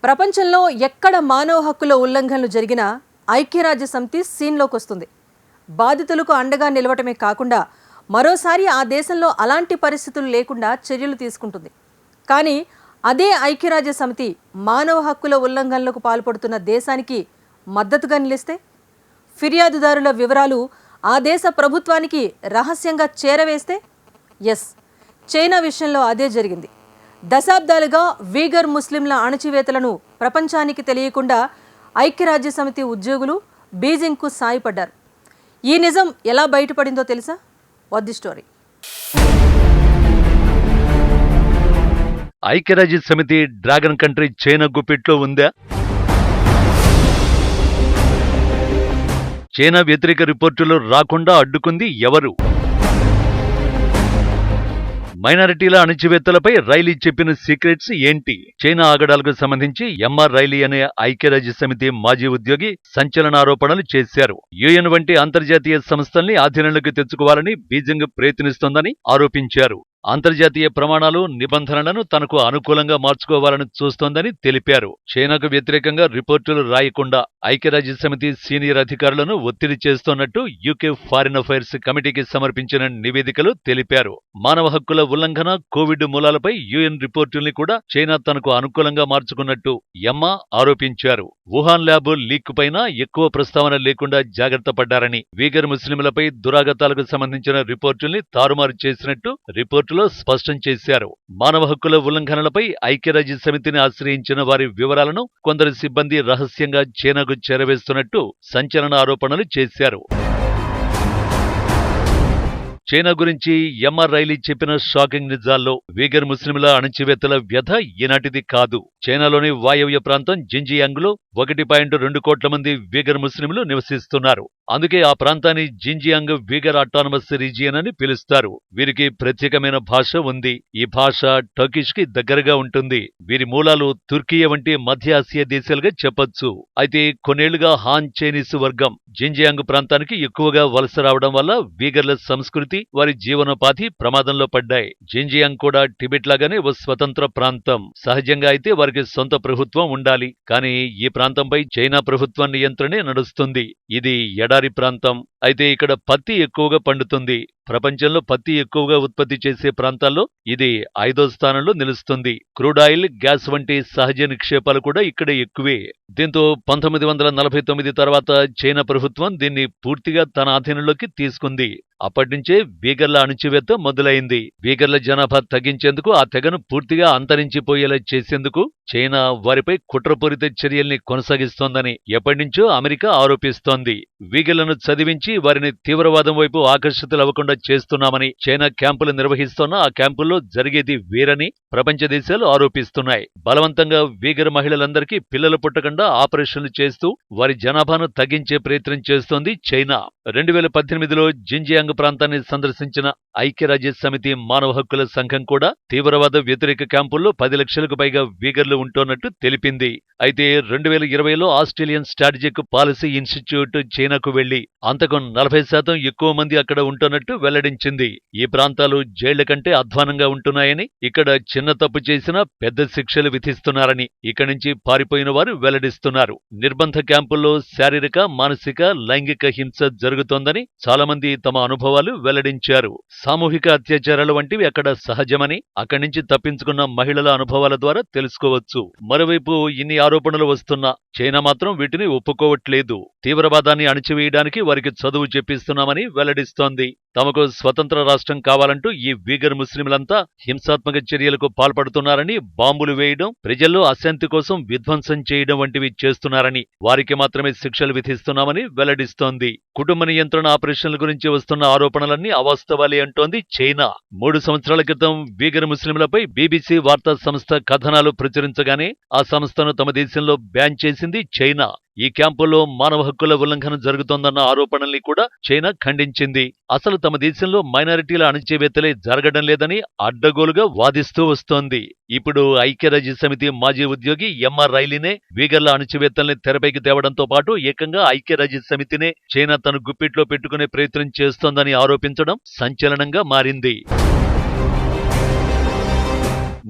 ప్రపంచంలో ఎక్కడ మానవ హక్కుల ఉల్లంఘనలు జరిగినా ఐక్యరాజ్యసమితి సీన్లోకి వస్తుంది. బాధితులకు అండగా నిలవటమే కాకుండా మరోసారి ఆ దేశంలో అలాంటి పరిస్థితులు లేకుండా చర్యలు తీసుకుంటుంది. కానీ అదే ఐక్యరాజ్యసమితి మానవ హక్కుల ఉల్లంఘనలకు పాల్పడుతున్న దేశానికి మద్దతుగా నిలిస్తే ఫిర్యాదుదారుల వివరాలు ఆ దేశ ప్రభుత్వానికి రహస్యంగా చేరవేస్తే చైనా విషయంలో అదే జరిగింది. దశాబ్దాలుగా వీగర్ ముస్లింల అణచివేతలను ప్రపంచానికి తెలియకుండా ఐక్యరాజ్యసమితి ఉద్యోగులు బీజింగ్కు సాయపడ్డారు. ఈ నిజం ఎలా బయటపడిందో తెలుసా? What the story. ఐక్యరాజ్యసమితి డ్రాగన్ కంట్రీ చైనా గుప్పిట్లో ఉందా? చైనా వ్యతిరేక రిపోర్టులు రాకుండా అడ్డుకుంది ఎవరు? మైనారిటీల అణచివేతలపై రైలీ చెప్పిన సీక్రెట్స్ ఏంటి? చైనా ఆగడాలకు సంబంధించి ఎంఆర్ రైలీ అనే ఐక్యరాజ్యసమితి మాజీ ఉద్యోగి సంచలన ఆరోపణలు చేశారు. యుఎన్ వంటి అంతర్జాతీయ సంస్థల్ని ఆధీనంలోకి తెచ్చుకోవాలని బీజింగ్ ప్రయత్నిస్తోందని ఆరోపించారు. అంతర్జాతీయ ప్రమాణాలు, నిబంధనలను తనకు అనుకూలంగా మార్చుకోవాలని చూస్తోందని తెలిపారు. చైనాకు వ్యతిరేకంగా రిపోర్టులు రాయకుండా ఐక్యరాజ్యసమితి సీనియర్ అధికారులను ఒత్తిడి చేస్తోన్నట్టు యూకే ఫారిన్ అఫైర్స్ కమిటీకి సమర్పించిన నివేదికలు తెలిపారు. మానవ హక్కుల ఉల్లంఘన, కోవిడ్ మూలాలపై యుఎన్ రిపోర్టుల్ని కూడా చైనా తనకు అనుకూలంగా మార్చుకున్నట్టు ఎమ్మా ఆరోపించారు. వుహాన్ ల్యాబ్ లీక్ పైన ఎక్కువ ప్రస్తావన లేకుండా జాగ్రత్త పడ్డారని, వీగర్ ముస్లింలపై దురాగతాలకు సంబంధించిన రిపోర్టుల్ని తారుమారు చేసినట్టు రిపోర్టులో స్పష్టం చేశారు. మానవ హక్కుల ఉల్లంఘనలపై ఐక్యరాజ్యసమితిని ఆశ్రయించిన వారి వివరాలను కొందరు సిబ్బంది రహస్యంగా చైనాకు చేరవేస్తున్నట్టు సంచలన ఆరోపణలు చేశారు. చైనా గురించి ఎంఆర్ రైలీ చెప్పిన షాకింగ్ నిజాల్లో వీగర్ ముస్లింల అణచివేతల వ్యధ ఈనాటిది కాదు. చైనాలోని వాయవ్య ప్రాంతం జిన్జియాంగ్లో 1.2 కోట్ల మంది వీగర్ ముస్లింలు నివసిస్తున్నారు. అందుకే ఆ ప్రాంతాన్ని జిన్జియాంగ్ వీగర్ ఆటానమస్ రీజియన్ అని పిలుస్తారు. వీరికి ప్రత్యేకమైన భాష ఉంది. ఈ భాష టర్కిష్ కి దగ్గరగా ఉంటుంది. వీరి మూలాలు తుర్కియా వంటి మధ్య ఆసియా దేశాలుగా చెప్పొచ్చు. అయితే కొన్నేళ్లుగా హాన్ చైనీస్ వర్గం జిన్జియాంగ్ ప్రాంతానికి ఎక్కువగా వలస రావడం వల్ల వీగర్ల సంస్కృతి, వారి జీవనోపాధి ప్రమాదంలో పడ్డాయి. జిన్జియాంగ్ కూడా టిబెట్ లాగానే ఓ స్వతంత్ర ప్రాంతం. సహజంగా అయితే వారికి సొంత ప్రభుత్వం ఉండాలి. కానీ ఈ ప్రాంతంపై చైనా ప్రభుత్వ నియంత్రణే నడుస్తుంది. ఇది ఎడారి ప్రాంతం. అయితే ఇక్కడ పత్తి ఎక్కువగా పండుతుంది. ప్రపంచంలో పత్తి ఎక్కువగా ఉత్పత్తి చేసే ప్రాంతాల్లో ఇది 5వ స్థానంలో నిలుస్తుంది. క్రూడ్ ఆయిల్, గ్యాస్ వంటి సహజ నిక్షేపాలు కూడా ఇక్కడ ఎక్కువే. దీంతో 1949 తర్వాత చైనా ప్రభుత్వం దీన్ని పూర్తిగా తన ఆధీనంలోకి తీసుకుంది. అప్పటినుంచే వీగర్ల అణచివేత మొదలైంది. వీగర్ల జనాభా తగ్గించేందుకు, ఆ తెగను పూర్తిగా అంతరించిపోయేలా చేసేందుకు చైనా వారిపై కుట్రపూరిత చర్యల్ని కొనసాగిస్తోందని ఎప్పటినుంచో అమెరికా ఆరోపిస్తోంది. వీగర్లను చదివించి వారిని తీవ్రవాదం వైపు ఆకర్షితులవ్వకుండా చేస్తున్నామని, చైనా క్యాంపులు నిర్వహిస్తోన్న ఆ క్యాంపుల్లో జరిగేది వేరని ప్రపంచ దేశాలు ఆరోపిస్తున్నాయి. బలవంతంగా వీగర్ మహిళలందరికీ పిల్లలు పుట్టకుండా ఆపరేషన్లు చేస్తూ వారి జనాభాను తగ్గించే ప్రయత్నం చేస్తోంది చైనా. 2018లో జిన్జియాంగ్ ప్రాంతాన్ని సందర్శించిన ఐక్యరాజ్యసమితి మానవ హక్కుల సంఘం కూడా తీవ్రవాద వ్యతిరేక క్యాంపుల్లో 10 లక్షలకు పైగా వీగర్లు ఉంటోన్నట్టు తెలిపింది. అయితే 2020లో ఆస్ట్రేలియన్ స్ట్రాటజిక్ పాలసీ ఇన్స్టిట్యూట్ చైనాకు వెళ్లి అంతకు 40% ఎక్కువ మంది అక్కడ ఉంటున్నట్టు వెల్లడించింది. ఈ ప్రాంతాలు జైళ్ల కంటే అధ్వానంగా ఉంటున్నాయని, ఇక్కడ చిన్న తప్పు చేసినా పెద్ద శిక్షలు విధిస్తున్నారని ఇక్కడి నుంచి పారిపోయిన వారు వెల్లడిస్తున్నారు. నిర్బంధ క్యాంపుల్లో శారీరక, మానసిక, లైంగిక హింస జరుగుతోందని చాలా మంది తమ అనుభవాలు వెల్లడించారు. సామూహిక అత్యాచారాలు వంటివి అక్కడ సహజమని అక్కడి నుంచి తప్పించుకున్న మహిళల అనుభవాల ద్వారా తెలుసుకోవచ్చు. మరోవైపు ఇన్ని ఆరోపణలు వస్తున్నా చైనా మాత్రం వీటిని ఒప్పుకోవట్లేదు. తీవ్రవాదాన్ని అణచివేయడానికి వారికి చదువు చెప్పిస్తున్నామని వెల్లడిస్తోంది. తమకు స్వతంత్ర రాష్ట్రం కావాలంటూ ఈ వీగర్ ముస్లింలంతా హింసాత్మక చర్యలకు పాల్పడుతున్నారని, బాంబులు వేయడం, ప్రజల్లో అశాంతి కోసం విధ్వంసం చేయడం వంటివి చేస్తున్నారని, వారికి మాత్రమే శిక్షలు విధిస్తున్నామని వెల్లడిస్తోంది. కుటుంబ నియంత్రణ ఆపరేషన్ల గురించి వస్తున్న ఆరోపణలన్నీ అవాస్తవాలే అంటోంది చైనా. 3 సంవత్సరాల క్రితం వీగర్ ముస్లింలపై బీబీసీ వార్తా సంస్థ కథనాలు ప్రచురించగానే ఆ సంస్థను తమ దేశంలో బ్యాన్ చేసింది చైనా. ఈ క్యాంపుల్లో మానవ హక్కుల ఉల్లంఘన జరుగుతోందన్న ఆరోపణల్ని కూడా చైనా ఖండించింది. అసలు తమ దేశంలో మైనారిటీల అణచివేతలే జరగడం లేదని అడ్డగోలుగా వాదిస్తూ వస్తోంది. ఇప్పుడు ఐక్యరాజ్యసమితి మాజీ ఉద్యోగి ఎంఆర్ రైలీనే వీగర్ల అణచివేతల్ని తెరపైకి తేవడంతో పాటు ఏకంగా ఐక్యరాజ్యసమితినే చైనా తన గుప్పిట్లో పెట్టుకునే ప్రయత్నం చేస్తోందని ఆరోపించడం సంచలనంగా మారింది.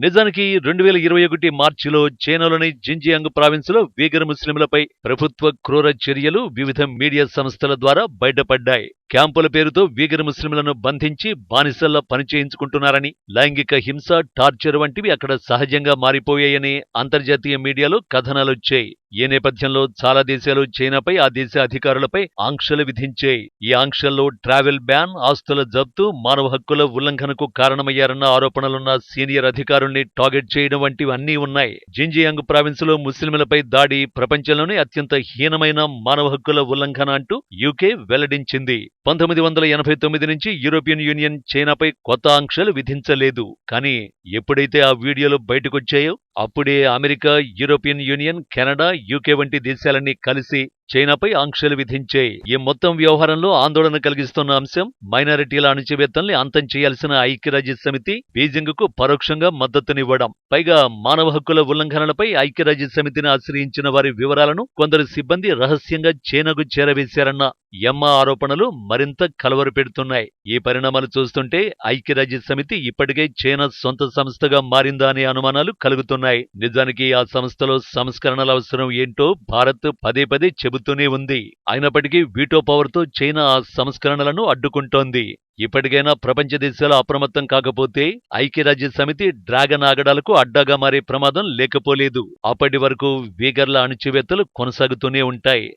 నిజానికి 2021 మార్చిలో చైనాలోని జిన్జియాంగ్ ప్రావిన్సులో వీగర్ ముస్లింలపై ప్రభుత్వ క్రూర చర్యలు వివిధ మీడియా సంస్థల ద్వారా బయటపడ్డాయి. క్యాంపుల పేరుతో వీగర్ ముస్లింలను బంధించి బానిసల్లా పనిచేయించుకుంటున్నారని, లైంగిక హింస, టార్చర్ వంటివి అక్కడ సహజంగా మారిపోయాయని అంతర్జాతీయ మీడియాలో కథనాలొచ్చాయి. ఈ నేపథ్యంలో చాలా దేశాలు చైనాపై, ఆ దేశ అధికారులపై ఆంక్షలు విధించాయి. ఈ ఆంక్షల్లో ట్రావెల్ బ్యాన్, ఆస్తుల జప్తు, మానవ హక్కుల ఉల్లంఘనకు కారణమయ్యారన్న ఆరోపణలున్న సీనియర్ అధికారుల్ని టార్గెట్ చేయడం వంటివి అన్నీ ఉన్నాయి. జిన్జియాంగ్ ప్రావిన్సులో ముస్లింలపై దాడి ప్రపంచంలోనే అత్యంత హీనమైన మానవ హక్కుల ఉల్లంఘన అంటూ యూకే వెల్లడించింది. 1989 నుంచి యూరోపియన్ యూనియన్ చైనాపై కొత్త ఆంక్షలు విధించలేదు. కానీ ఎప్పుడైతే ఆ వీడియోలు బయటకొచ్చాయో అప్పుడే America, European union, Canada, UK వంటి దేశాలన్నీ కలిసి చైనాపై ఆంక్షలు విధించాయి. ఈ మొత్తం వ్యవహారంలో ఆందోళన కలిగిస్తున్న అంశం మైనారిటీల అణచివేతల్ని అంతం చేయాల్సిన ఐక్యరాజ్యసమితి బీజింగ్కు పరోక్షంగా మద్దతునివ్వడం. పైగా మానవ హక్కుల ఉల్లంఘనలపై ఐక్యరాజ్యసమితిని ఆశ్రయించిన వారి వివరాలను కొందరు సిబ్బంది రహస్యంగా చైనాకు చేరవేశారన్న ఎమ్మా ఆరోపణలు మరింత కలవరపెడుతున్నాయి. ఈ పరిణామాలు చూస్తుంటే ఐక్యరాజ్యసమితి ఇప్పటికే చైనా సొంత సంస్థగా మారిందా అనే అనుమానాలు కలుగుతున్నాయి. నిజానికి ఆ సంస్థలో సంస్కరణల అవసరం ఏంటో భారత్ పదే పదే చెబుతూనే ఉంది. అయినప్పటికీ వీటో పవర్తో చైనా ఆ సంస్కరణలను అడ్డుకుంటోంది. ఇప్పటికైనా ప్రపంచ దేశాలు అప్రమత్తం కాకపోతే ఐక్యరాజ్యసమితి డ్రాగన్ ఆగడాలకు అడ్డాగా మారే ప్రమాదం లేకపోలేదు. అప్పటి వరకు వీగర్ల అణచివేతలు కొనసాగుతూనే ఉంటాయి.